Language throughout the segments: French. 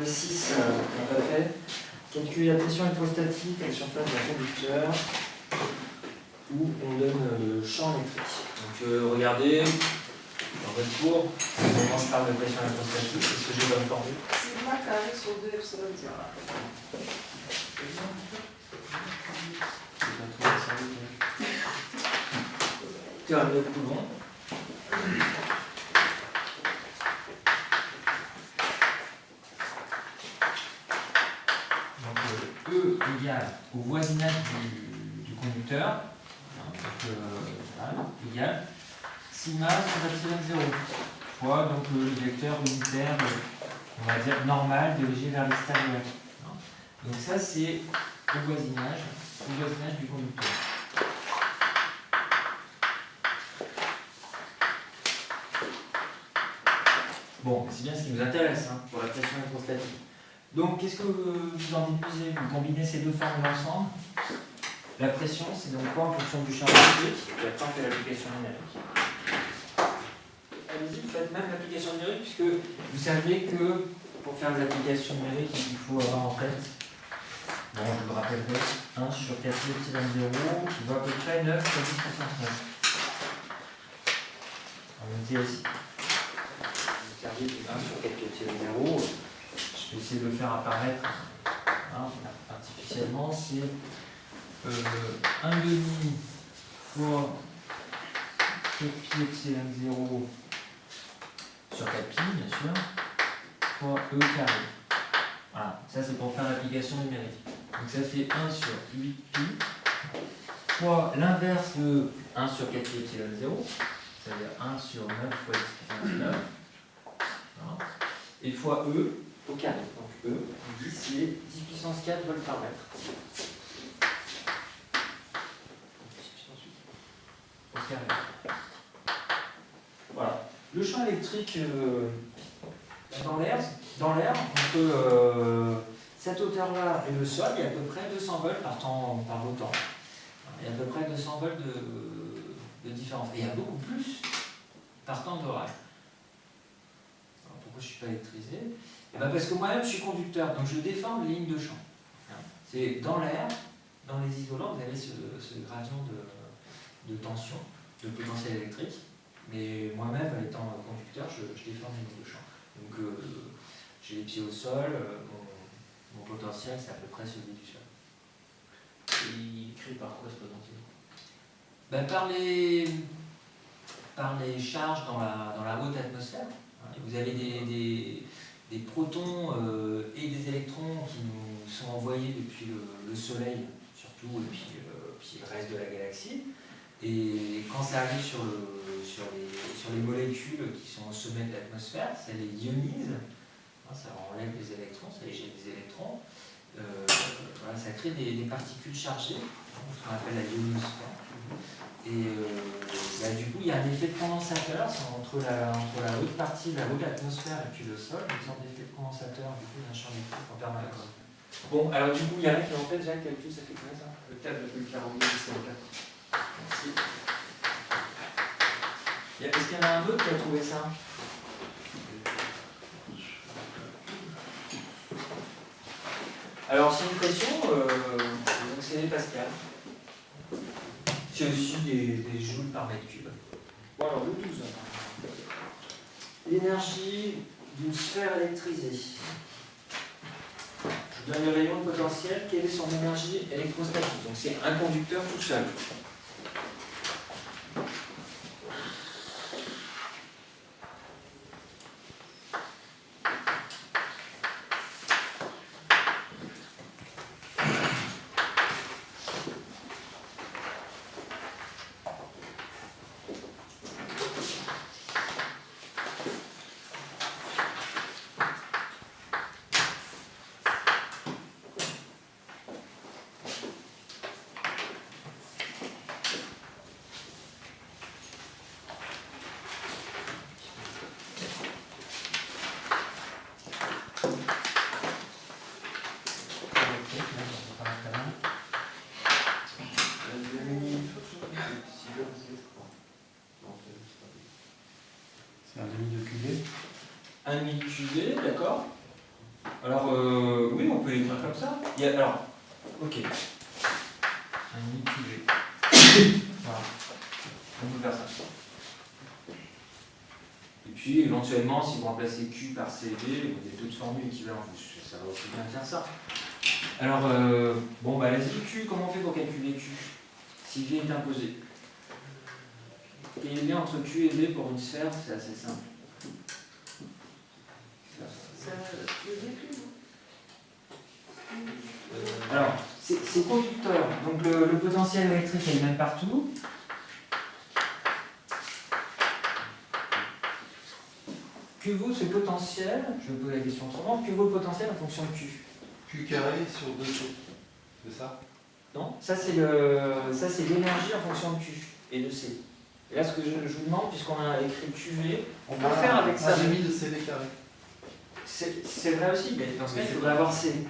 le 6, on a fait. Calculer la pression électrostatique à la surface d'un conducteur où on donne le champ électrique. Donc regardez, dans votre cours, quand je parle de pression électrostatique, c'est ce que j'ai comme formule. Sigma carré sur 2 epsilon 0. Théorème de Coulomb. Donc E égale au voisinage du conducteur, voilà, égale sigma sur epsilon 0 fois donc, le vecteur unitaire, on va dire normal, dirigé vers l'extérieur. Donc ça c'est au voisinage du conducteur. Bon, c'est bien ce qui nous intéresse pour la pression électrostatique. Donc, qu'est-ce que vous en déduisez? Vous combinez ces deux formules ensemble. La pression, c'est donc quoi en fonction du champ électrique? Et après, on fait l'application numérique. Allez-y, vous faites même l'application numérique, puisque vous savez que pour faire des applications numériques, il faut avoir en tête, bon, je vous rappellerai, 1 sur 4 epsilon 0, qui vaut à peu près 9 sur 10 puissance 9. On va noter aussi. Vous savez que 1 sur 4 epsilon 0, je vais essayer de le faire apparaître artificiellement, c'est 1,5 fois 4 pi epsilon 0 sur 4 pi, bien sûr, fois E carré. Voilà, ça c'est pour faire l'application numérique. Donc ça fait 1 sur 8 pi fois l'inverse de 1 sur 4 pi epsilon 0, c'est-à-dire 1 sur 9 fois 10 puissance 9, voilà, et fois E au carré. Donc E, on dit c'est 10 puissance 4 volts par mètre. Au carré. Voilà. Le champ électrique dans l'air, entre cette hauteur-là et le sol, il y a à peu près 200 volts par autant. Il y a à peu près 200 volts de différence. Et il y a beaucoup plus par temps d'orage. Pourquoi je ne suis pas électrisé? Eh bien parce que moi-même je suis conducteur, donc je déforme les lignes de champ. C'est dans l'air, dans les isolants, vous avez ce gradient de tension, de potentiel électrique. Mais moi-même, étant conducteur, je déforme les lignes de champ. Donc j'ai les pieds au sol, mon potentiel c'est à peu près celui du sol. Et il est créé par quoi ce potentiel? Ben, par les charges dans la haute atmosphère. Vous avez des protons et des électrons qui nous sont envoyés depuis le Soleil, surtout, et puis le reste de la galaxie. Et quand ça arrive sur les molécules qui sont au sommet de l'atmosphère, ça les ionise, ça enlève les électrons, ça éjecte des électrons. Voilà, ça crée des particules chargées, ce qu'on appelle la ionosphère. Et du coup, il y a un effet de condensateur entre la haute partie de la haute atmosphère et puis le sol, une sorte d'effet de condensateur du coup d'un champ électrique en permanence. Bon, alors du coup, il y en a qui ont fait déjà le calcul, ça fait combien ça? Le 4,42 epsilon 4. Merci. Est-ce qu'il y en a un autre qui a trouvé ça? Alors, c'est une pression, donc c'est des pascals. C'est aussi des joules par mètre cube. Bon, alors le 12. L'énergie d'une sphère électrisée. Je donne le rayon de potentiel. Quelle est son énergie électrostatique? Donc c'est un conducteur tout seul. C'est un demi de QV. Un demi de QV, d'accord. Alors, oui, on peut l'écrire comme ça. Alors, ok. Un QV. Voilà. On peut faire ça. Et puis, éventuellement, si vous remplacez Q par CV, il y a d'autres formules équivalentes. Ça va aussi bien faire ça. Alors, bon, bah, vas-y, Q, comment on fait pour calculer Q si V est imposé? Quel est le lien entre Q et V pour une sphère? C'est assez simple. Ça le décline, non? Alors, c'est conducteur, donc le potentiel électrique est le même partout. Que vaut ce potentiel? Je vais poser la question autrement. Que vaut le potentiel en fonction de Q? Q carré sur 2C. C'est ça? Non, ça c'est l'énergie en fonction de Q et de C. Et là, ce que je vous demande, puisqu'on a écrit QV, on peut faire avec ça. J'ai mis de CD carré. C'est vrai aussi, mais dans ce cas, il faudrait avoir C.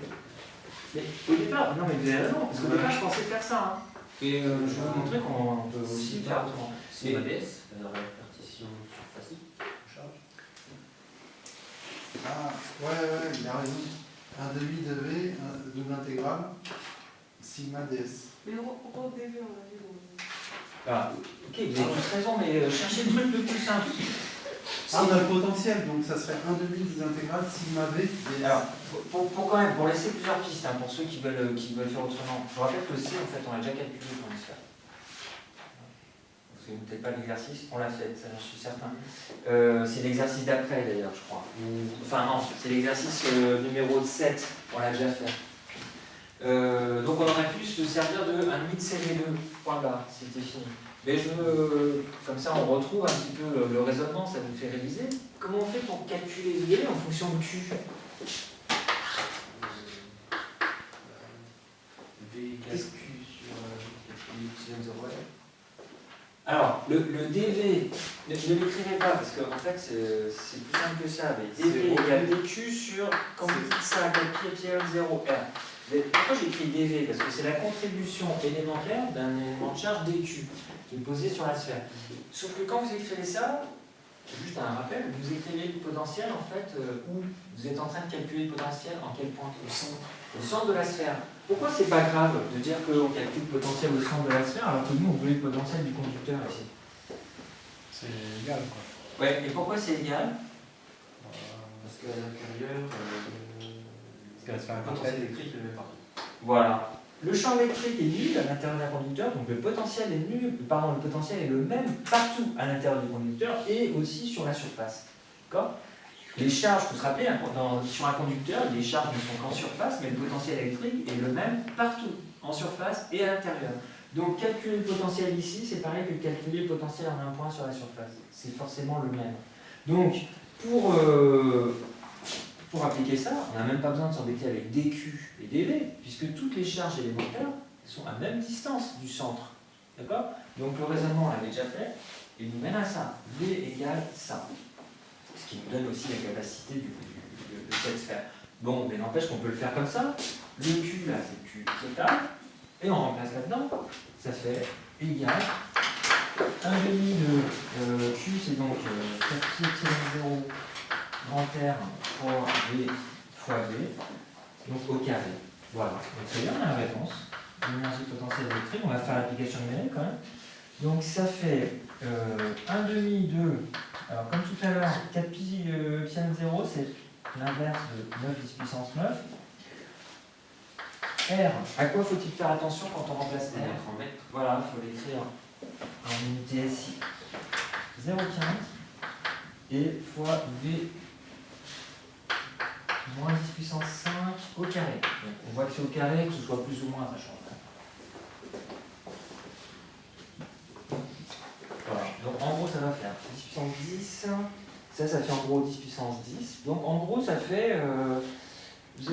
Mais au départ, non, mais vous avez raison, parce qu'au départ, je pensais faire ça. Hein. Et je vais vous montrer qu'on peut aussi faire autrement. C'est ADS, répartition surface, charge. Ah, ouais, il a raison. 1 demi de V, double intégrale, sigma ds. Mais redévu, on a vu. Ah, ok, vous avez tous raison, mais cherchez le truc le plus simple. Ah, on a le potentiel, donc ça serait 1 demi des intégrales sigma V ds. Alors, pour quand même, pour laisser plusieurs pistes, hein, pour ceux qui veulent faire autrement, je vous rappelle que C, en fait, on l'a déjà calculé pour une sphère. Vous ne peut-être pas l'exercice, on l'a fait, ça, je suis certain. C'est l'exercice d'après, d'ailleurs, je crois. Enfin, non, c'est l'exercice numéro 7, on l'a déjà fait. Donc, on aurait pu se servir de 1,5 de CV2, point barre, c'était fini. Mais comme ça, on retrouve un petit peu le raisonnement, ça nous fait réviser. Comment on fait pour calculer V en fonction de Q? V égale Q sur epsilon 0. Alors, le DV, ne l'écrivez pas, parce qu'en fait, c'est plus simple que ça. Mais DV égale DQ sur, quand vous dites ça, pi epsilon 0 R. Mais pourquoi j'écris DV? Parce que c'est la contribution élémentaire d'un élément de charge DQ, qui est posé sur la sphère. Sauf que quand vous écrivez ça, juste un rappel, vous écrivez le potentiel, en fait, où vous êtes en train de calculer le potentiel, en quel point? Au centre de la sphère. Pourquoi c'est pas grave de dire qu'on calcule le potentiel au centre de la sphère alors que nous on voulait le potentiel du conducteur ici? C'est égal, quoi. Ouais, et pourquoi c'est égal? Parce qu'à l'intérieur, Parce qu'elle se fait un le potentiel électrique est le même partout. Voilà. Le champ électrique est nul à l'intérieur d'un conducteur, donc le potentiel est nul, pardon, le potentiel est le même partout à l'intérieur du conducteur et aussi sur la surface. D'accord? Les charges, il faut se rappeler, sur un conducteur, les charges ne sont qu'en surface, mais le potentiel électrique est le même partout, en surface et à l'intérieur. Donc calculer le potentiel ici, c'est pareil que calculer le potentiel en un point sur la surface. C'est forcément le même. Donc, pour appliquer ça, on n'a même pas besoin de s'embêter avec DQ et DV, puisque toutes les charges élémentaires sont à même distance du centre. D'accord? Donc le raisonnement, on l'avait déjà fait, et il nous mène à ça. V égale ça. Ce qui nous donne aussi la capacité de cette sphère. Bon, mais n'empêche qu'on peut le faire comme ça. Le Q, là, c'est Q total. Et on remplace là-dedans. Ça fait égal 1 demi de Q, c'est donc 4 pi epsilon 0 grand R fois V fois V, donc au carré. Voilà. Donc c'est bien, on a la réponse. L'énergie potentielle électrique, on va faire l'application numérique quand même. Donc ça fait 1 demi de... Alors, comme tout à l'heure, 4 pi epsilon 0, c'est l'inverse de 9 10 puissance 9. R, à quoi faut-il faire attention quand on remplace R? En mètres. Voilà, il faut l'écrire en unité SI. 0,15 et fois V moins 10 puissance 5 au carré. Donc, on voit que c'est au carré, que ce soit plus ou moins, ça change. Voilà. Donc en gros ça va faire 10 puissance 10, ça fait en gros 10 puissance 10, donc en gros ça fait 0,08.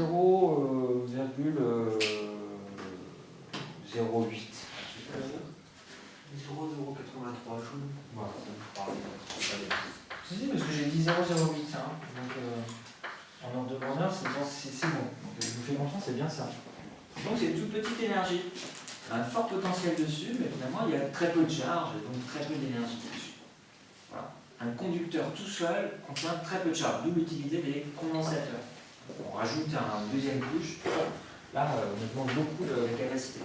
Voilà. Si, parce que j'ai dit 0,08, hein. Donc en ordre de grandeur c'est bon, donc je vous fais confiance, c'est bien ça. Donc c'est une toute petite énergie. Un fort potentiel dessus, mais finalement il y a très peu de charge et donc très peu d'énergie dessus. Voilà. Un conducteur tout seul contient très peu de charge, d'où l'utilité des condensateurs. on rajoute une deuxième couche, là, on augmente beaucoup la capacité.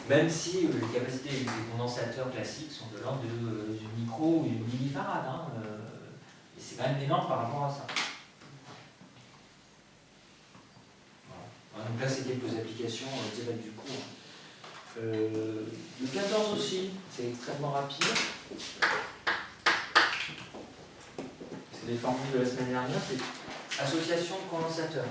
Même si les capacités des condensateurs classiques sont de l'ordre du micro ou du millifarad. Hein, et c'est quand même énorme par rapport à ça. Voilà. Donc là, c'est quelques applications directes du cours. Le 14 aussi, c'est extrêmement rapide. C'est les formules de la semaine dernière, c'est association de condensateurs.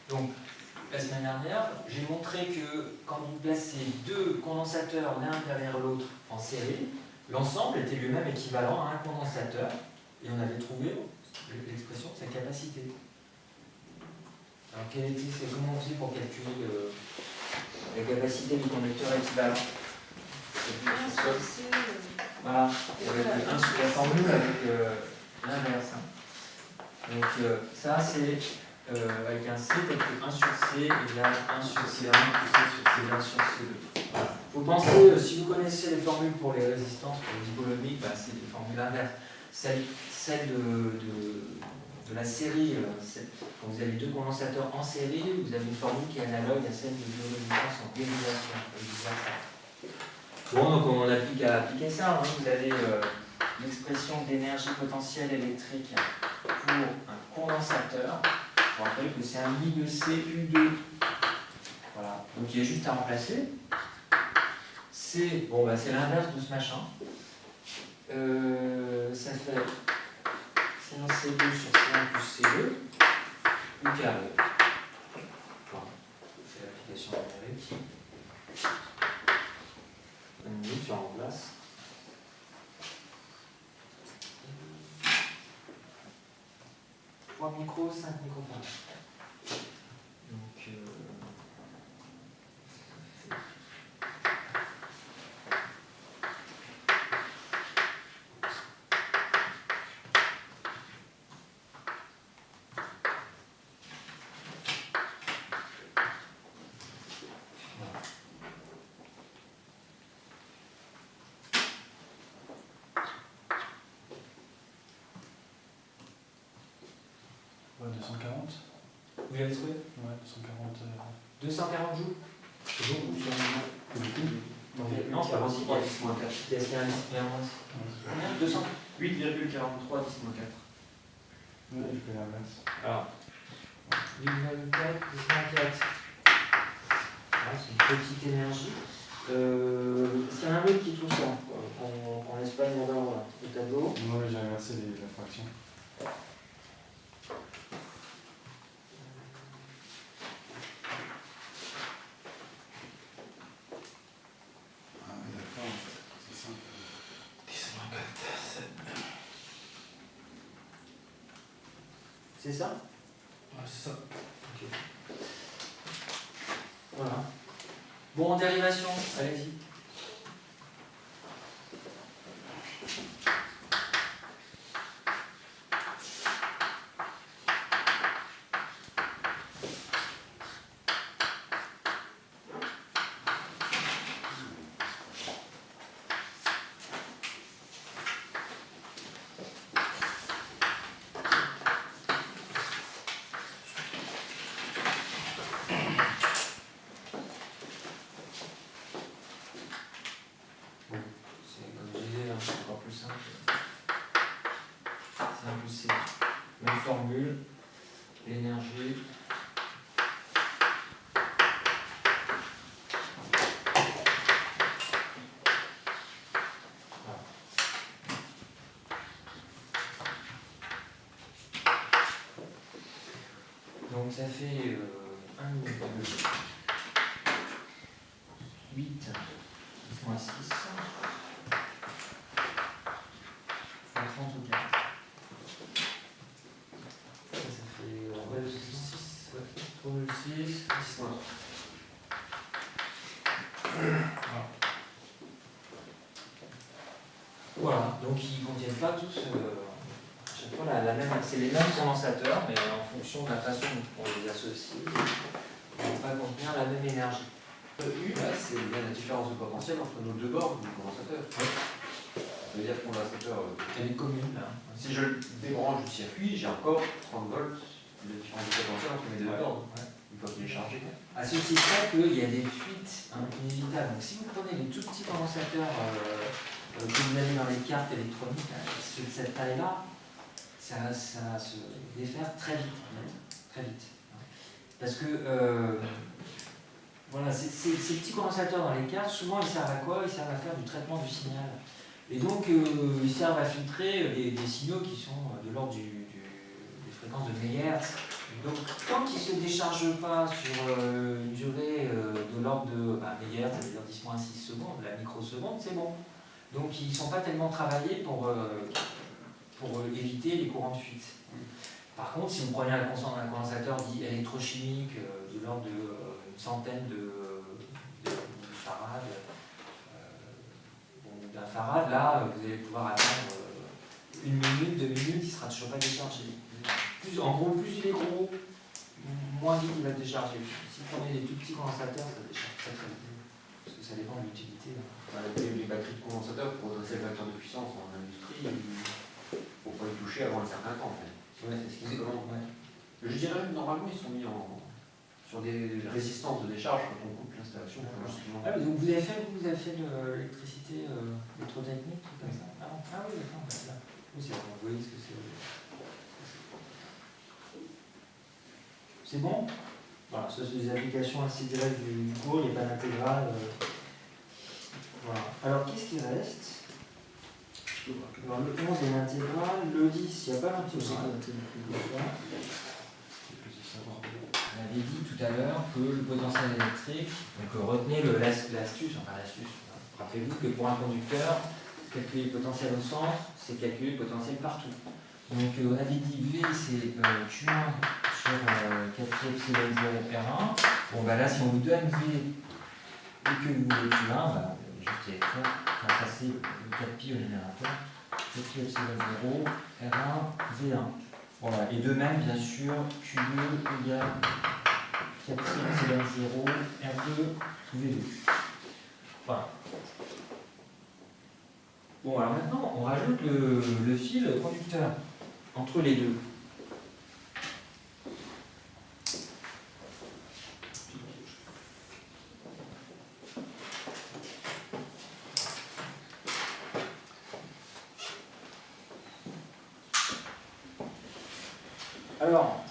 Donc, la semaine dernière, j'ai montré que quand vous placez deux condensateurs l'un derrière l'autre en série, l'ensemble était lui-même équivalent à un condensateur, et on avait trouvé l'expression de sa capacité. Alors, comment on fait pour calculer la capacité du conducteur équivalent? Voilà, avec la formule avec l'inverse. Donc ça c'est avec un C tel que 1 sur C égale 1 sur C1 plus C sur C1 sur C2. Voilà. Vous pensez, si vous connaissez les formules pour les résistances, pour les dipolomiques, c'est des formules inverses. Celle de la série, quand vous avez deux condensateurs en série, vous avez une formule qui est analogue à celle de deux résistances en dérivation. Bon, donc on n'a plus qu'à appliquer ça. Hein. Vous avez l'expression d'énergie potentielle électrique pour un condensateur. Je vous rappelle que c'est un I de CU2. Voilà. Donc il y a juste à remplacer. C'est c'est l'inverse de ce machin. Ça fait C1 C2 sur C1 plus C2. U carré. Voilà. C'est l'application numérique. Une minute, tu remplaces. Trois micros, 5 microphares. Donc, Ouais, 240. vous l'avez trouvé? Ouais, 240. 240 joules? C'est beaucoup, finalement. Non, c'est pas possible. 10 moins 4. Est-ce qu'il y a un 10 Combien 200 8,43 10 moins 4. Ouais, je fais l'inverse. Alors, 8,4, 10 moins 4. C'est une petite énergie. Est-ce qu'il y en a un autre qui trouve ça? Qu'on laisse pas une erreur au tableau. Non, j'ai inversé la fraction. Ah oui, d'accord, c'est simple. 10 moins 4, 7. C'est ça? Ouais, c'est ça. Ok. Voilà. Bon, en dérivation, allez-y. c'est impulsé. Même formule, l'énergie. Donc ça fait 1, 2, 8, moins 6, fois 30 au 4. Ça fait 6, 6, 6 moins. Voilà, donc ils ne contiennent pas tous à chaque fois la même, c'est les mêmes condensateurs, mais en fonction de la façon dont on les associe, ils ne vont pas contenir la même énergie. U, là, c'est bien la différence de potentiel entre nos deux bornes du condensateur. Ça veut dire que le condensateur, Elle est commune là. si je le débranche du circuit, j'ai encore 30 volts de différence de potentiel entre mes deux bornes, une fois qu'il est chargé. À ceci près qu'il y a des fuites inévitables. Donc si vous prenez les tout petits condensateurs que vous avez dans les cartes électroniques, ceux de cette taille-là, ça va se défaire très vite. Très vite. Parce que voilà, ces petits condensateurs dans les cartes, souvent ils servent à quoi? Ils servent à faire du traitement du signal. Et donc ils servent à filtrer des signaux qui sont de l'ordre des fréquences de mégahertz. Donc tant qu'ils ne se déchargent pas sur une durée de l'ordre de mégahertz, ça veut dire 10-6 secondes, la microseconde, c'est bon. Donc ils ne sont pas tellement travaillés pour éviter les courants de fuite. Par contre, si vous prenez un condensateur dit électrochimique de l'ordre d'une centaine de farad, d'un farad, là, vous allez pouvoir attendre 1 minute, 2 minutes, il ne sera toujours pas déchargé. En gros, plus il est gros, moins vite il va décharger. Si vous prenez des tout petits condensateurs, ça décharge très très vite. Parce que ça dépend de l'utilité. Les batteries de condensateur pour redresser le facteur de puissance en industrie, il ne faut pas les toucher avant un certain temps. En fait. Ouais, c'est ce qui est comment. Ouais. Je dirais même normalement ils sont mis sur des résistances de décharge quand on coupe l'installation. Justement. Ah, donc vous avez fait de l'électricité électrotechnique, tout comme ça? Ah oui, d'accord. Oui, vous voyez ce que c'est. C'est bon? Voilà, ça c'est des applications assez directes du cours, il n'y a pas d'intégrale. Voilà. Alors qu'est-ce qui reste? Alors le 11 est l'intégrale, le 10, il n'y a pas l'intégrale. On avait dit tout à l'heure que le potentiel électrique, donc retenez l'astuce, rappelez-vous que pour un conducteur, calculer le potentiel au centre, c'est calculer le potentiel partout. Donc on avait dit V c'est Q1 sur 4 epsilon 0 R1. Bon là si on vous donne V et que vous voulez Q1, juste faire passer le 4pi au générateur. 4 epsilon 0 R1 V1. Voilà. Et de même bien sûr Q2 égale 4 epsilon 0 R2 V2. Voilà. Bon alors maintenant on rajoute le fil conducteur entre les deux. Alors,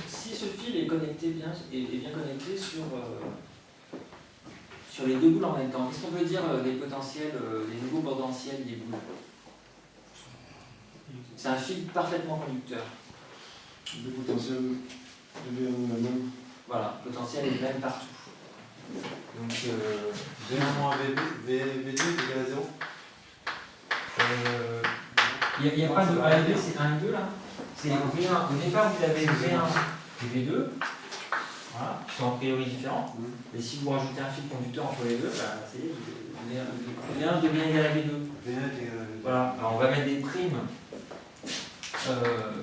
si ce fil est connecté bien connecté sur les deux boules en même temps, qu'est-ce qu'on peut dire des potentiels, des nouveaux potentiels des boules? C'est un fil parfaitement conducteur. Le potentiel de V1 la même. Voilà, le potentiel est le même partout. Donc, V1 moins V2 égale à 0. il n'y a pas de A et B, c'est 1 et 2 là. C'est V1. Au départ, vous avez V1 et V2, voilà, qui sont a priori différents. Et si vous rajoutez un fil conducteur entre les deux, c'est V1 devient égal à V2. V1 est égal à V2. Voilà, alors on va mettre des primes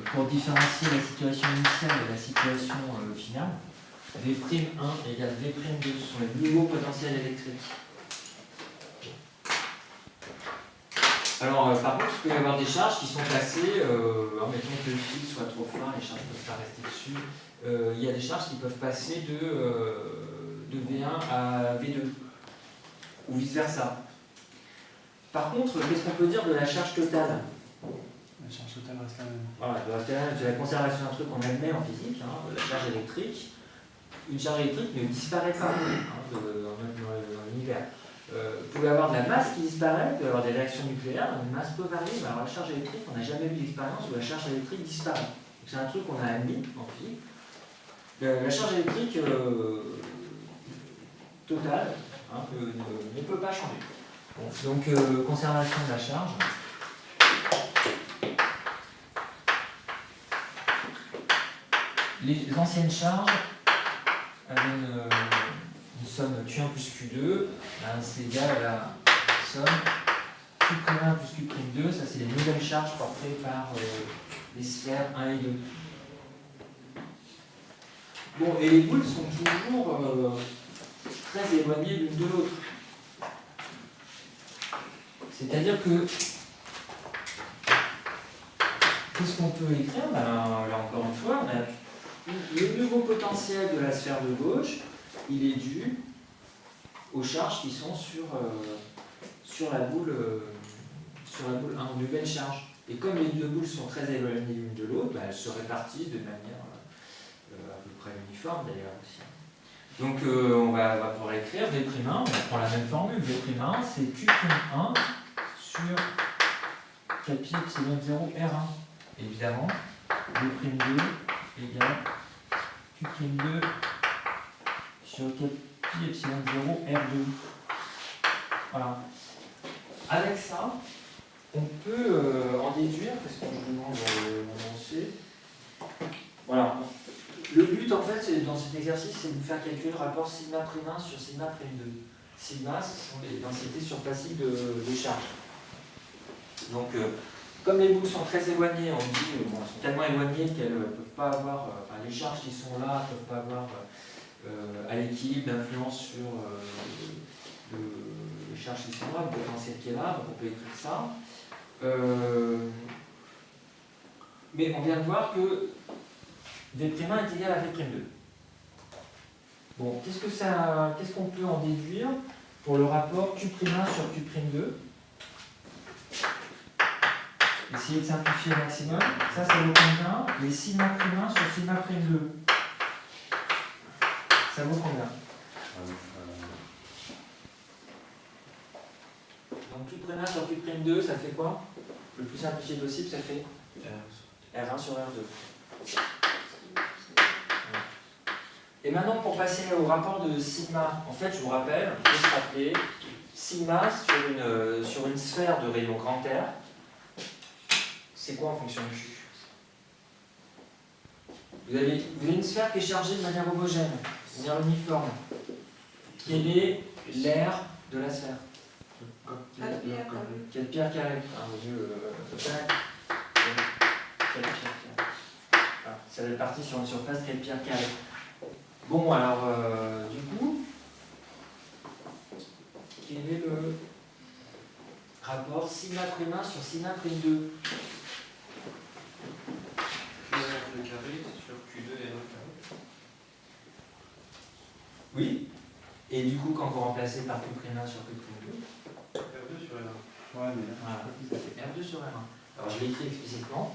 pour différencier la situation initiale de la situation finale. V'1 égale V'2, ce sont les nouveaux potentiels électriques. Alors, par contre, il peut y avoir des charges qui sont placées, mettons que le fil soit trop fin, les charges ne peuvent pas rester dessus. Il y a des charges qui peuvent passer de V1 à V2, ou vice-versa. Par contre, qu'est-ce qu'on peut dire de la charge totale? La charge totale reste la même. Voilà, c'est la conservation d'un truc qu'on admet en physique, hein, la charge électrique. Une charge électrique ne disparaît pas dans l'univers. Vous pouvez avoir de la masse qui disparaît, vous pouvez avoir des réactions nucléaires, une masse peut varier, mais alors la charge électrique, on n'a jamais vu d'expérience où la charge électrique disparaît. Donc c'est un truc qu'on a admis en physique. La charge électrique totale ne peut pas changer. Bon, donc conservation de la charge. Les anciennes charges avaient une somme Q1 plus Q2, c'est égal à la somme Q'1 plus Q'2, ça c'est les nouvelles charges portées par les sphères 1 et 2. Bon, et les boules sont toujours très éloignées l'une de l'autre. C'est-à-dire que, qu'est-ce qu'on peut écrire? Là encore une fois, on a le nouveau potentiel de la sphère de gauche, il est dû aux charges qui sont sur la boule 1, une nouvelle charge. Et comme les deux boules sont très éloignées l'une de l'autre, elles se répartissent de manière à peu près uniforme d'ailleurs aussi. Donc on va pouvoir écrire V'1, on prend la même formule, V'1 c'est Q'1 sur K'I epsilon 0 R1. Évidemment, V'2 égale Q'2 sur K'I epsilon 0 R2. Voilà. Avec ça, on peut en déduire, parce que je demande mon lancé. Voilà. Le but, en fait, dans cet exercice, c'est de vous faire calculer le rapport sigma'1 sur sigma'2. Sigma, ce sont les densités surfaciques de charge. Donc, comme les boules sont très éloignées, on dit elles sont tellement éloignées qu'elles ne peuvent pas avoir, les charges qui sont là ne peuvent pas avoir à l'équilibre d'influence sur les charges qui sont là, le potentiel qui est là, donc on peut écrire ça. Mais on vient de voir que V' est égal à V'2. Bon, qu'est-ce qu'on peut en déduire pour le rapport Q' sur Q'2? Essayez de simplifier au maximum. Ça vaut combien? Les sigma'1 sur sigma'2. Ça vaut combien? Donc Q' sur Q'2, ça fait quoi? Le plus simplifié possible, ça fait R1 sur R2. Et maintenant, pour passer au rapport de sigma, en fait, je vous rappelle, il faut se rappeler, sigma sur une sphère de rayon grand R, c'est quoi en fonction de Q? Vous avez une sphère qui est chargée de manière homogène, de manière uniforme. Quel est l'air de la sphère? 4 pi r carré. 4 pi r carré. Ah mon dieu, 4 pi r carré. Voilà, ça fait partie sur une surface 4 pi r carré. Bon, alors, du coup, quel est le rapport sigma'1 sur sigma'2? Q1 carré sur Q2 R1 carré. Oui. Et du coup, quand vous remplacez par Q'1 sur Q'2, R2 sur R1. Ouais, mais voilà, ça fait R2 sur R1. Alors, je l'écris explicitement.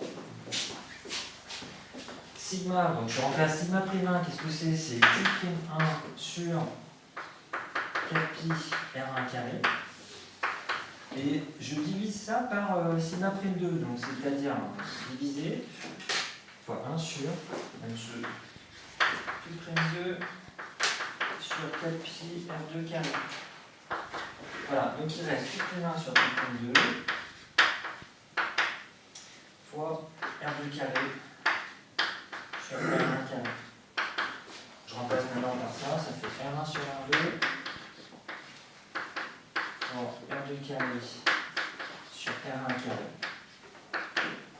Sigma, donc je remplace sigma'1, qu'est-ce que c'est? C'est Q'1 sur K'I R1 carré. Et je divise ça par sigma'2, donc c'est-à-dire diviser fois 1 sur Q'2 sur K'I R2 carré. Voilà, donc il reste Q'1 sur Q'2 fois R2 carré. Je remplace maintenant par ça, ça fait R1 sur R2 pour R2 carré sur R1 carré.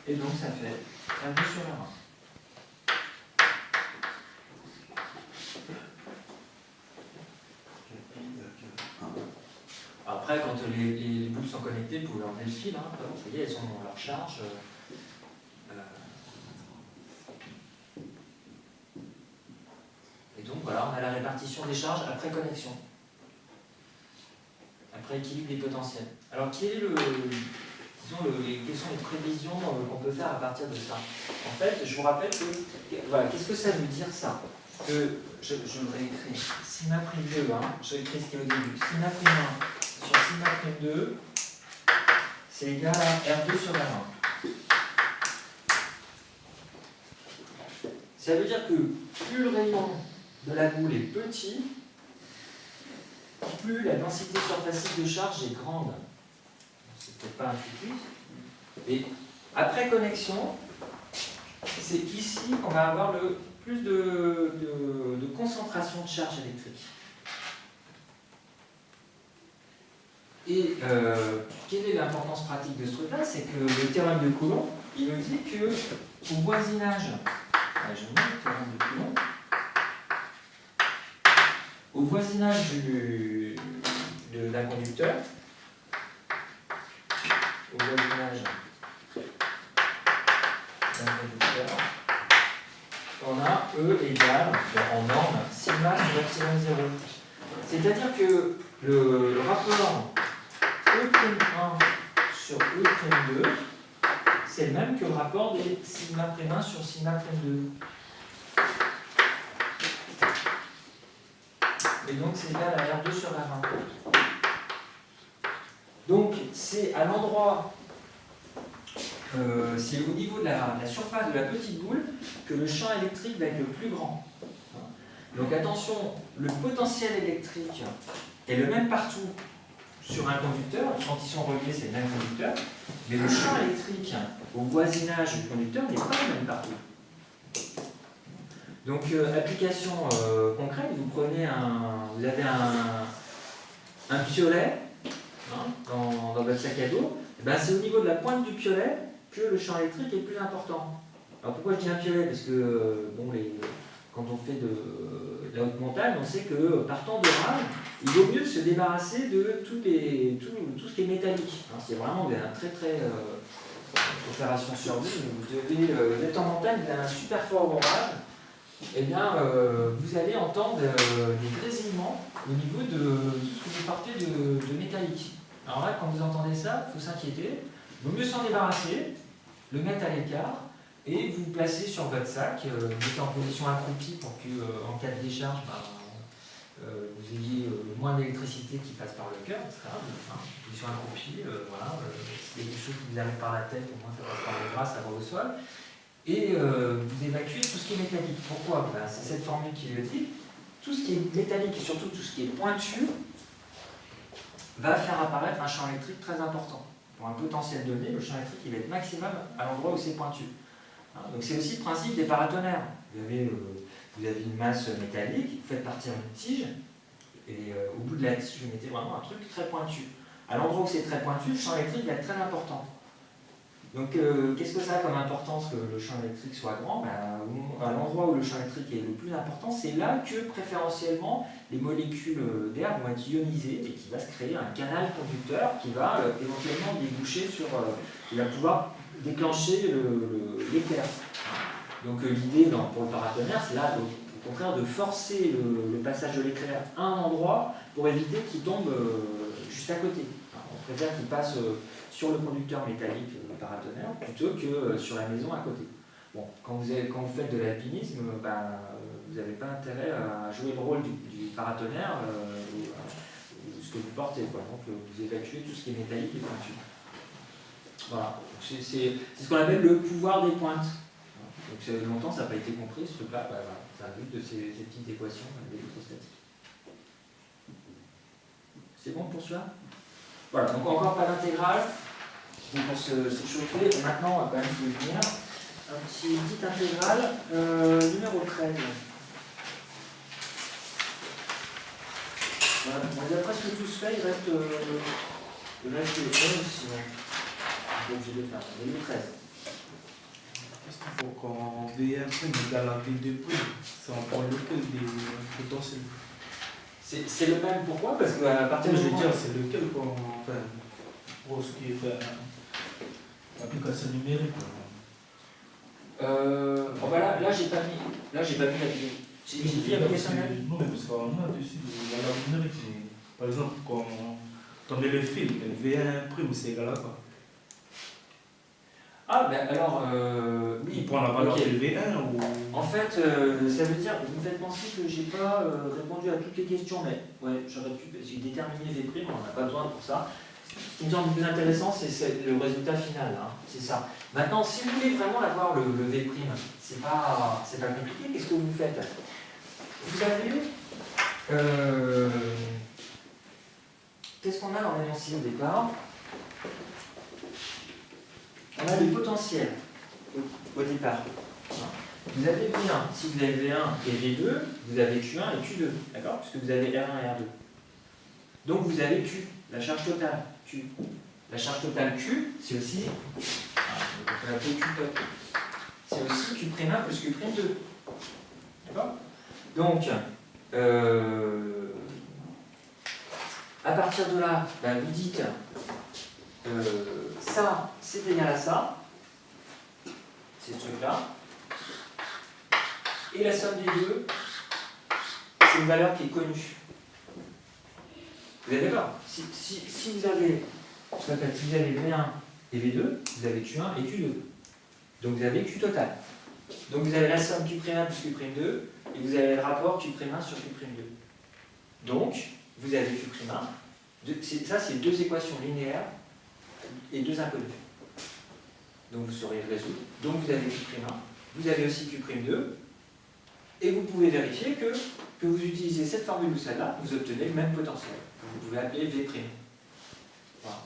Et donc ça fait R2 sur R1. Après, quand les boules sont connectées, vous pouvez enlever le fil. Hein. Vous voyez, elles sont dans leur charge. Et donc voilà, on a la répartition des charges après connexion. rééquilibre des potentiels. Alors, quelles sont les prévisions qu'on peut faire à partir de ça? En fait, je vous rappelle que, voilà, qu'est-ce que ça veut dire ça? Que je réécris sigma prime 2, hein, je réécris ce qui est au début. Sigma prime 1 sur sigma prime 2, c'est égal à R2 sur R1. Ça veut dire que plus le rayon de la boule est petit, plus la densité surfacique de charge est grande. C'est peut-être pas intuitif. Et après connexion, c'est ici qu'on va avoir le plus de concentration de charge électrique. Et quelle est l'importance pratique de ce truc-là? C'est que le théorème de Coulomb, il nous dit que au voisinage, je mets le théorème de Coulomb, au voisinage d'un conducteur, on a E égale, en norme, sigma sur epsilon 0. C'est-à-dire que le rapport E'1 sur E'2, c'est le même que le rapport des sigma prime 1 sur sigma prime 2. Et donc c'est égal à R2 sur R1. Donc c'est à l'endroit, c'est au niveau de la surface de la petite boule que le champ électrique va être le plus grand. Donc attention, le potentiel électrique est le même partout sur un conducteur, quand ils sont reliés c'est le même conducteur, mais le champ électrique au voisinage du conducteur n'est pas le même partout. Donc application concrète, vous avez un piolet dans votre sac à dos, et ben c'est au niveau de la pointe du piolet que le champ électrique est le plus important. Alors pourquoi je dis un piolet? Parce que quand on fait de la haute montagne, on sait que partant d'orage, il vaut mieux se débarrasser de tout ce qui est métallique. C'est vraiment une opération sur vous. Vous êtes en montagne, vous avez un super fort orage, et bien vous allez entendre des grésillements au niveau de tout ce que vous partez de métallique. Alors là, quand vous entendez ça, il faut s'inquiéter. Il vaut mieux s'en débarrasser, le mettre à l'écart, et vous placez sur votre sac, vous mettez en position accroupie pour que, en cas de décharge, vous ayez moins d'électricité qui passe par le cœur, etc. Position accroupie, voilà. S'il y a quelque chose qui vous arrive par la tête, au moins ça passe par le bras, ça va au sol. Et vous évacuez tout ce qui est métallique. Pourquoi? C'est cette formule qui le dit. Tout ce qui est métallique et surtout tout ce qui est pointu va faire apparaître un champ électrique très important. Pour un potentiel donné, le champ électrique il va être maximum à l'endroit où c'est pointu. Donc c'est aussi le principe des paratonnerres. Vous avez une masse métallique, vous faites partir une tige, et au bout de la tige, vous mettez vraiment un truc très pointu. À l'endroit où c'est très pointu, le champ électrique va être très important. Donc qu'est-ce que ça a comme importance que le champ électrique soit grand? À l'endroit où le champ électrique est le plus important, c'est là que préférentiellement les molécules d'air vont être ionisées et qu'il va se créer un canal conducteur qui va éventuellement déboucher sur, qui va pouvoir déclencher l'éclair. Donc l'idée pour le paratonnerre, c'est là au contraire de forcer le passage de l'éclair à un endroit pour éviter qu'il tombe juste à côté. On préfère qu'il passe sur le conducteur métallique du paratonnerre plutôt que sur la maison à côté. Bon, quand vous faites de l'alpinisme, vous n'avez pas intérêt à jouer le rôle du paratonnerre ou ce que vous portez. Donc vous évacuez tout ce qui est métallique et pointu. Voilà, c'est ce qu'on appelle le pouvoir des pointes. Donc longtemps ça n'a pas été compris ce truc-là, c'est un but de ces petites équations d'électrostatiques. C'est bon pour celui-là? Voilà, donc encore pas d'intégrale pour s'échauffer. Et maintenant, il faut venir un petite intégrale numéro 13. Voilà, on a presque tous fait, il reste le 11 sinon. Donc j'ai de faire le 13. Qu'est-ce qu'il faut qu'en VR égale à V2 c'est encore lequel des potentiels? C'est le même, pourquoi? Parce qu'à partir Je du veux moment... dire, c'est lequel pour ce qui est fait l'application numérique. Là j'ai pas mis la vidéo. J'ai dit l'application numérique. Non, parce qu'en moi, dessus, il y a la numérique. Par exemple, quand Attendez, le film, V1 prime, c'est égal à quoi? Ah, ben alors, oui. Il prend la valeur ok. de V1 ou... En fait, ça veut dire, vous me faites penser que j'ai pas répondu à toutes les questions, mais ouais, j'aurais pu, j'ai déterminé V', on n'en a pas besoin pour ça. Ce qui me semble le plus intéressant, c'est le résultat final, hein, c'est ça. Maintenant, si vous voulez vraiment avoir le V', c'est pas compliqué, qu'est-ce que vous faites? Vous avez, qu'est-ce qu'on a dans l'énoncé au départ? On a les potentiels au départ. Vous avez V1, si vous avez V1 et V2, vous avez Q1 et Q2, d'accord? Puisque vous avez R1 et R2. Donc vous avez Q, la charge totale, Q. La charge totale Q, c'est aussi, on peut l'appeler Q top. C'est aussi Q' plus Q'2. D'accord? Donc, à partir de là, ben, vous dites, ça, c'est égal à ça, c'est ce truc-là, et la somme des deux, c'est une valeur qui est connue. Vous êtes d'accord? Si vous avez, je répète, si vous avez V1 et V2, vous avez Q1 et Q2. Donc vous avez Q total. Donc vous avez la somme Q' plus Q'2, et vous avez le rapport Q' sur Q'2. Donc, vous avez Q', ça c'est deux équations linéaires et deux inconnues. Donc vous saurez le résoudre. Donc vous avez Q', vous avez aussi Q'2, et vous pouvez vérifier que vous utilisez cette formule ou celle-là, vous obtenez le même potentiel. Vous pouvez appeler V'. Voilà.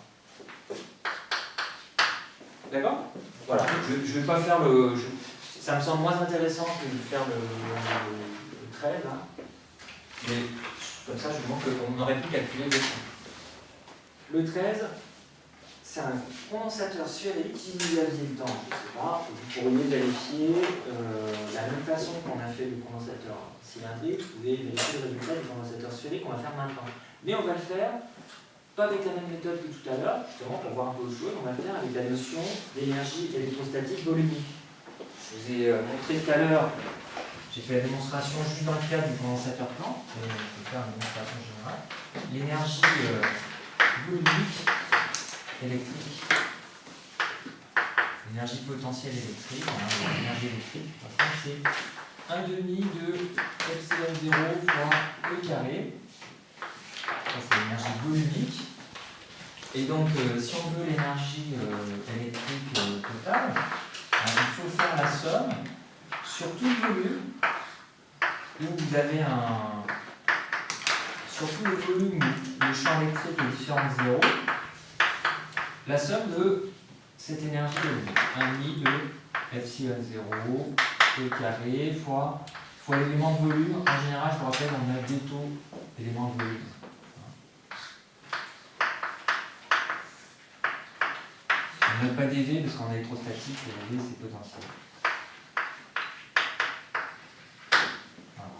D'accord? Voilà. Je ne vais pas faire le... ça me semble moins intéressant que de faire le 13, hein. Mais comme ça, je vous montre qu'on aurait pu calculer V'. Le 13, c'est un condensateur sphérique. Si vous aviez le temps, je ne sais pas, vous pourriez vérifier de la même façon qu'on a fait le condensateur cylindrique, vous pouvez vérifier le résultat du condensateur sphérique qu'on va faire maintenant. Mais on va le faire, pas avec la même méthode que tout à l'heure, justement pour voir un peu autre chose, on va le faire avec la notion d'énergie électrostatique volumique. Je vous ai montré tout à l'heure, j'ai fait la démonstration juste dans le cadre du condensateur plan, mais on peut faire une démonstration générale. L'énergie volumique électrique, l'énergie potentielle électrique, l'énergie électrique, c'est 1,5 de epsilon 0 fois E carré. Ça c'est l'énergie volumique. Et donc si on veut l'énergie électrique totale, il faut faire la somme sur tout le volume où vous avez sur tout le volume où le champ électrique est différent de 0, la somme de cette énergie volumique. 1,5 de epsilon 0 E carré fois l'élément de volume. En général, je vous rappelle, on a deux taux d'éléments de volume. On n'a pas d'EV parce qu'en électrostatique, l'EV c'est potentiel. Voilà.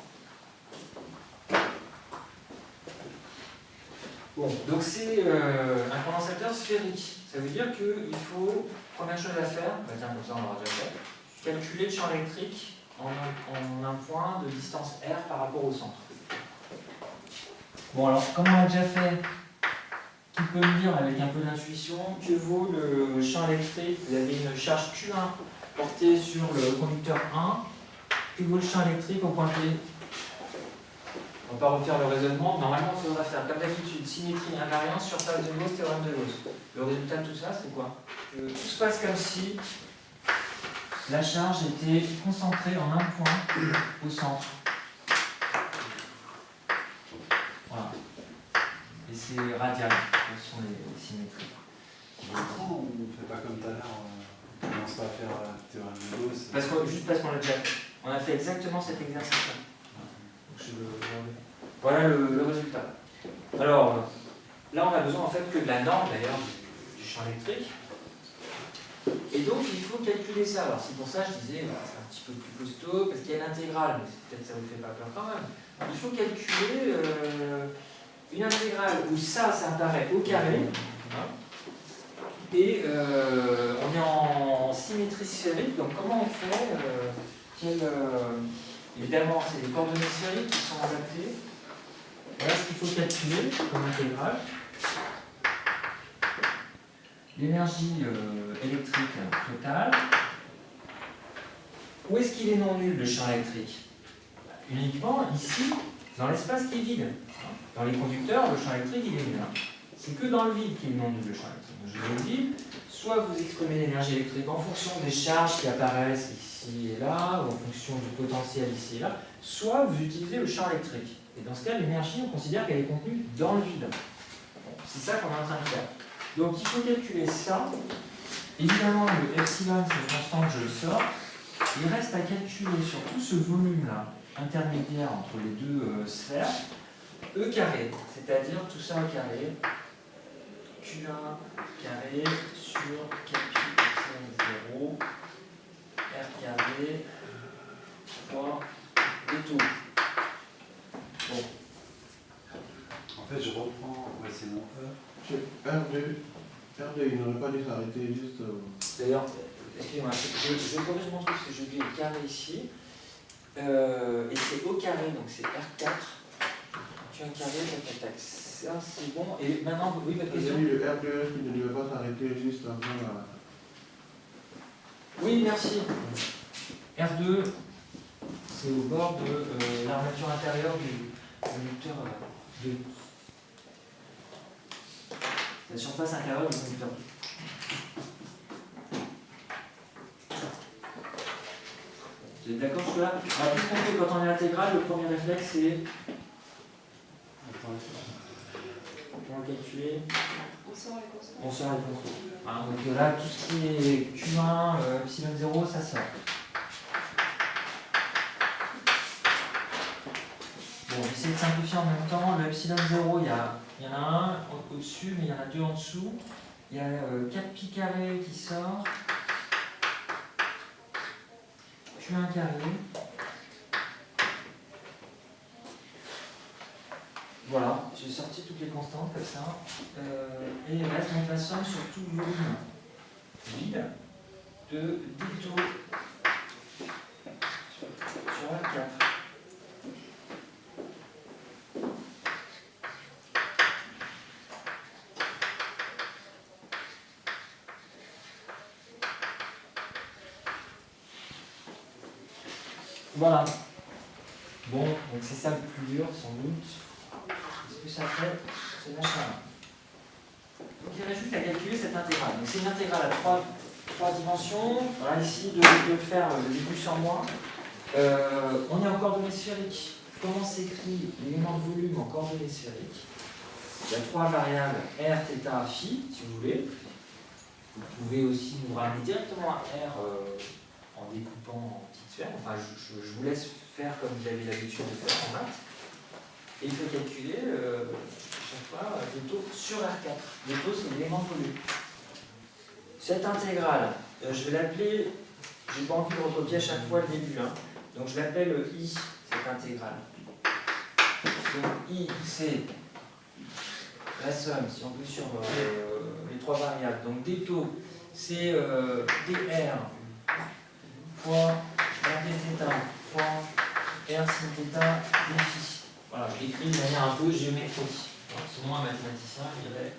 Bon, donc c'est un condensateur sphérique. Ça veut dire qu'il faut, première chose à faire, bah tiens, comme ça on l'aura déjà fait, calculer le champ électrique en un point de distance R par rapport au centre. Bon alors, comme on l'a déjà fait, qui peut me dire avec un peu d'intuition que vaut le champ électrique? Vous avez une charge Q1 portée sur le conducteur 1, que vaut le champ électrique au point P? On ne va pas refaire le raisonnement, normalement il faudra faire comme d'habitude, symétrie, invariance, surface de Gauss, théorème de Gauss. Le résultat de tout ça, c'est quoi? Que tout se passe comme si la charge était concentrée en un point au centre. Voilà. Et c'est radial, ce sont les symétries. Du coup, on ne fait pas comme tout à l'heure, on ne commence pas à faire la théorème de Gauss. Juste parce qu'on l'a déjà fait. On a fait exactement cet exercice-là. Voilà le résultat. Alors, là on a besoin en fait que de la norme d'ailleurs du champ électrique. Et donc il faut calculer ça. Alors c'est pour ça que je disais, voilà, c'est un petit peu plus costaud, parce qu'il y a l'intégrale, mais peut-être ça vous fait pas peur quand même. Il faut calculer une intégrale où ça apparaît au carré. Hein, et on est en symétrie sphérique, donc comment on fait évidemment, c'est les coordonnées sphériques qui sont adaptées. Voilà ce qu'il faut calculer comme intégrale. l'énergie électrique totale. Où est-ce qu'il est non nul, le champ électrique? Uniquement ici, dans l'espace qui est vide. Dans les conducteurs, le champ électrique, il est nul. C'est que dans le vide qu'il est non nul, le champ électrique. Donc, je vous ai dit, soit vous exprimez l'énergie électrique en fonction des charges qui apparaissent ici et là, ou en fonction du potentiel ici et là, soit vous utilisez le champ électrique. Et dans ce cas, l'énergie, on considère qu'elle est contenue dans le vide. Bon, c'est ça qu'on est en train de faire. Donc il faut calculer ça. Évidemment, le epsilon, c'est une constante, je le sors. Il reste à calculer sur tout ce volume-là, intermédiaire entre les deux sphères, E carré, c'est-à-dire tout ça au carré, Q1 carré sur K 0, R carré fois D2. Bon. En fait, je reprends, ouais, c'est mon E. R2, il n'aurait pas dû s'arrêter juste. D'ailleurs, excusez-moi, je corrige mon truc parce que j'ai oublié le carré ici. Et c'est au carré, donc c'est R4. Tu as un carré, tac, tac, tac. Ça, c'est bon. Et maintenant, oui, votre question? Le R2, il ne devait pas s'arrêter juste avant la. Oui, merci. R2, c'est au bord de l'armature intérieure du conducteur 2. La surface intérieure du conducteur 2. Vous êtes d'accord sur là? Alors, qu'est-ce qu'on fait quand on est intégral? Le premier réflexe, c'est. On va calculer. On sort les constantes. On sort les constantes. Hein, donc là, tout ce qui est Q1, epsilon 0, ça sort. Bon, j'essaie de simplifier en même temps. Le epsilon 0, il y en a un au-dessus, mais il y en a deux en dessous. Il y a 4pi carré qui sort. Q1 carré. Voilà, j'ai sorti toutes les constantes comme ça. Et il reste donc la somme sur tout le volume vide de D2 sur R4. Voilà. Bon, donc c'est ça le plus dur sans doute. Qu'est-ce que ça fait ce machin-là? Donc il reste juste à calculer cette intégrale. Donc c'est une intégrale à trois dimensions. Voilà, ici, de le faire le début sur moi. On est en coordonnées sphériques. Comment s'écrit l'élément de volume en coordonnées sphériques? Il y a trois variables R, θ, phi, si vous voulez. Vous pouvez aussi vous ramener directement à R en découpant en petites sphères. Enfin, je vous laisse faire comme vous avez l'habitude de faire en maths. Et il faut calculer chaque fois des taux sur R4. Les taux, c'est l'élément de volume. Cette intégrale, je vais l'appeler, je n'ai pas envie de recopier à chaque fois le début, hein. Donc je l'appelle I, cette intégrale. Donc I, c'est la somme, si on veut, sur les trois variables. Donc des taux, c'est dr fois r dθ fois r sin θ dφ. Voilà, je l'écris de manière un peu géométrique. Sinon, un mathématicien dirait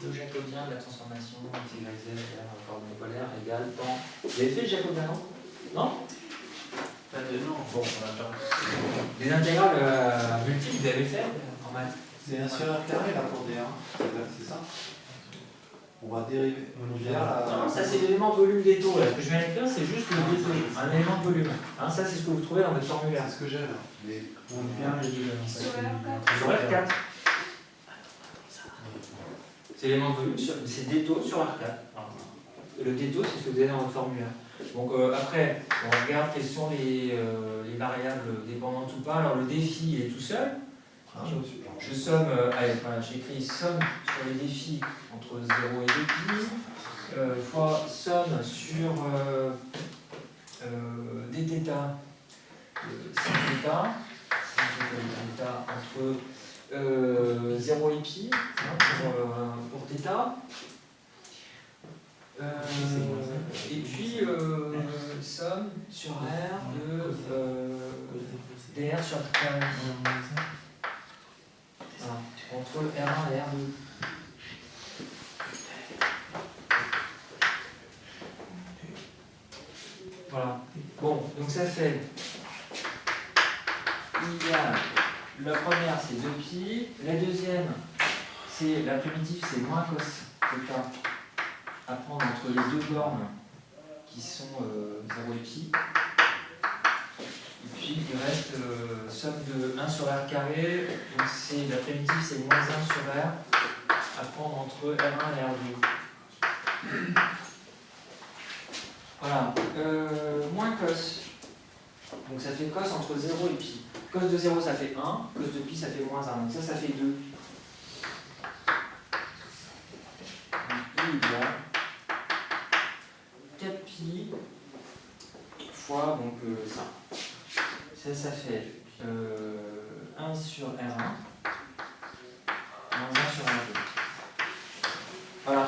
le jacobien de la transformation intégrale z vers coordonnée polaire égale temps. Vous avez fait le jacobien, non? Non? Pas de nom. Bon, on va faire. Les intégrales multiples, vous avez fait en maths? C'est un sur R carré là pour D1, c'est ça? On va dériver. Non, ça c'est l'élément de volume des taux. Là. Ce que je viens d'écrire, c'est juste le taux, un élément de volume. Hein, ça, c'est ce que vous trouvez dans votre formulaire. C'est ce que j'ai là. Mais On vient les deux. Sur R4. C'est l'élément de volume, c'est des taux sur R4. Le D taux, c'est ce que vous avez dans votre formulaire. Donc après, on regarde quelles sont les variables dépendantes ou pas. Alors le défi est tout seul. Hein, je somme, voilà, j'écris somme sur les défis entre 0 et 2pi, fois somme sur dθ, sin θ entre 0 et pi, hein, pour θ. Et puis somme sur R de dr sur R. Voilà, entre R1 et R2. Voilà. Bon, donc ça fait. Il y a la première, c'est 2pi. La deuxième, c'est la primitive, c'est moins cos θ à prendre entre les deux bornes qui sont 0 et pi. Et puis il reste somme de 1 sur r carré. Donc c'est la primitive, c'est moins 1 sur r à prendre entre R1 et R2. Voilà. Moins cos. Donc ça fait cos entre 0 et pi. Cos de 0 ça fait 1, cos de pi ça fait moins 1. Donc ça fait 2. Donc I égale 4pi fois donc ça. Ça fait 1 sur R1 moins 1 sur R2. Voilà.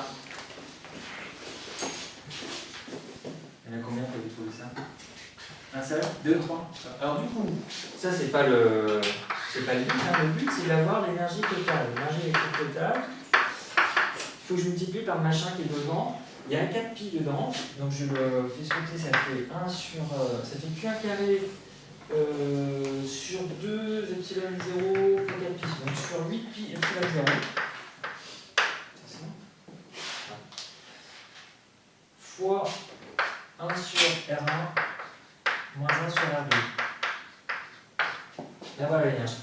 Il y en a combien qui avaient trouvé ça? Un seul? 2, 3? Alors du coup, ça c'est pas le but, hein. Le but c'est d'avoir l'énergie totale. L'énergie électrique totale, il faut que je multiplie par le machin qui est devant. Il y a un 4pi dedans, donc je le fais sauter, ça fait 1 sur. Ça fait Q1 carré sur 2 epsilon 0 fois 4pi, donc sur 8pi epsilon 0. C'est ça? Fois 1 sur R1 moins 1 sur R2. Là voilà l'énergie.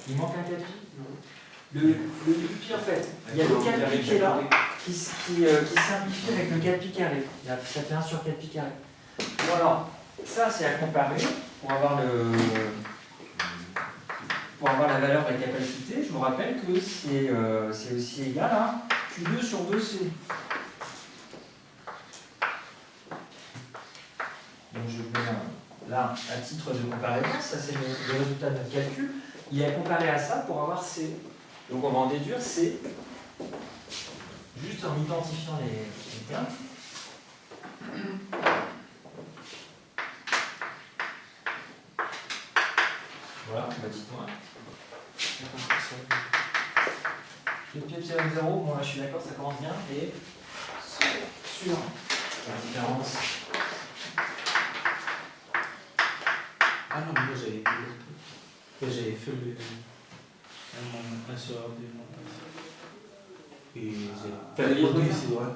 Il manque un 4pi. Le pi en fait, il y a le 4pi qui est là, qui simplifie avec le 4pi carré. Ça fait 1 sur 4pi carré. Bon alors, ça c'est à comparer pour avoir la valeur de la capacité. Je vous rappelle que c'est aussi égal à Q2 sur 2C. Donc je mets là à titre de comparaison, ça c'est le résultat de notre calcul. Il est comparé à ça pour avoir C. Donc on va en déduire C, juste en identifiant les termes. Voilà, bah dites-moi. Le pi epsilon 0, bon là je suis d'accord, ça commence bien, et sur la différence. Ah non, moi j'avais fait le 1 sur R2. Et j'ai T'as produit, c'est vrai.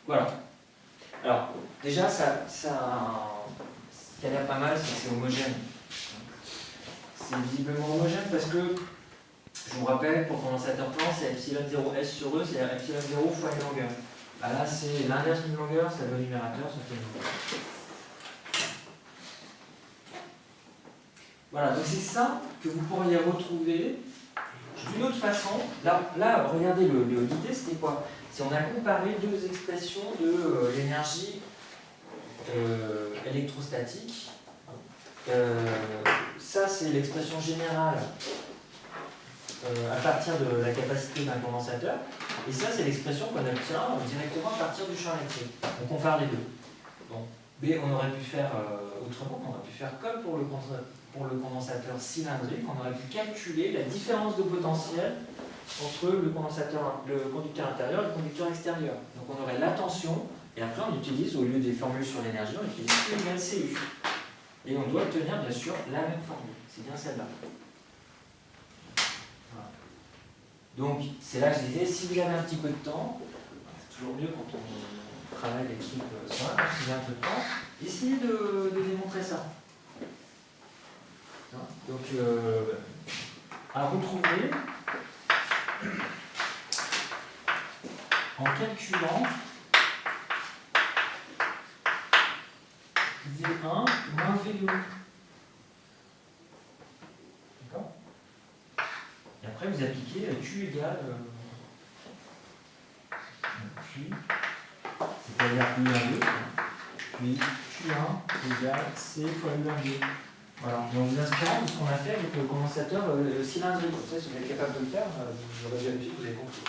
Voilà. Alors, déjà, ce qui a l'air pas mal, c'est que c'est homogène. C'est visiblement homogène parce que, je vous rappelle, pour condensateur plan, c'est epsilon 0 S sur E, c'est epsilon 0 fois une longueur. Ah là, c'est l'inverse d'une longueur, c'est le numérateur, ça fait une longueur. Voilà, donc c'est ça que vous pourriez retrouver d'une autre façon. Là regardez, l'idée c'était quoi? C'est on a comparé deux expressions de l'énergie électrostatique. Ça c'est l'expression générale à partir de la capacité d'un condensateur. Et ça c'est l'expression qu'on obtient directement à partir du champ électrique. On compare les deux. Bon. B, on aurait pu faire autrement, on aurait pu faire comme pour le condensateur cylindrique, on aurait pu calculer la différence de potentiel entre le conducteur intérieur et le conducteur extérieur. Donc on aurait la tension, et après on utilise, au lieu des formules sur l'énergie, on utilise U égale CU. Et on doit obtenir bien sûr la même formule, c'est bien celle-là. Voilà. Donc c'est là que je disais, si vous avez un petit peu de temps, c'est toujours mieux quand on travaille l'équipe sur un, si vous avez un peu de temps, essayez de démontrer ça. Donc, à retrouver en calculant V1 moins V2. D'accord? Et après, vous appliquez Q égale Q, c'est-à-dire U1, puis Q1 égale C fois U1. Voilà, et en vous inspirant de ce qu'on a fait avec le condensateur cylindrique. Comme ça, si vous êtes capable de le faire, j'aurais vérifié que vous avez compris.